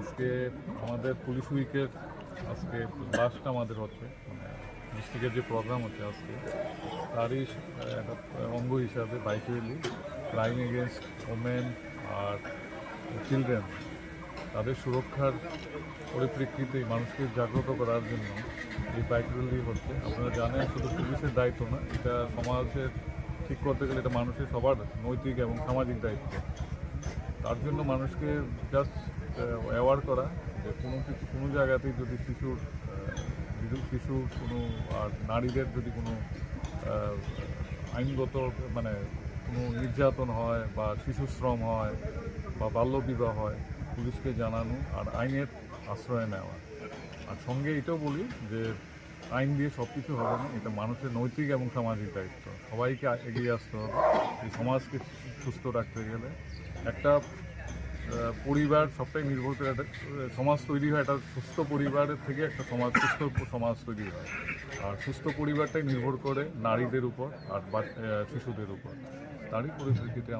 আজকে আমাদের পুলিশ উইকের আজকে লাস্ট আমাদের হচ্ছে ডিস্ট্রিক্টের যে প্রোগ্রাম হচ্ছে আজকে তারই একটা অঙ্গ হিসাবে bike rally crime against women আর চিলড্রেন তাদের সুরক্ষার পরিপ্রেক্ষিতে মানুষকে জাগ্রত করার জন্য এই বাইক র্যালি হচ্ছে। আপনারা জানেন শুধু পুলিশের দায়িত্ব না, এটা সমাজের ঠিক করতে গেলে এটা মানুষের সবার নৈতিক এবং সামাজিক দায়িত্ব। তার জন্য মানুষকে জাস্ট অ্যাওয়ার করা যে কোনো জায়গাতেই যদি শিশু কোনো আর নারীদের যদি কোনো আইনগত মানে কোনো নির্যাতন হয় বা শিশু শ্রম হয় বা বাল্যবিবাহ হয়, পুলিশকে জানানো আর আইনের আশ্রয় নেওয়া। আর সঙ্গে এটাও বলি যে আইন দিয়ে সব কিছু হবে না, এটা মানুষের নৈতিক এবং সামাজিক দায়িত্ব। সবাইকে এগিয়ে আসতে হবে এই সমাজকে সুস্থ রাখতে গেলে। একটা পরিবার সবটাই নির্ভর করে, একটা সমাজ তৈরি হয় একটা সুস্থ পরিবারের থেকে, একটা সুস্থ সমাজ তৈরি হয়। আর সুস্থ পরিবারটাই নির্ভর করে নারীদের উপর আর শিশুদের উপর। তারই পরিপ্রেক্ষিতে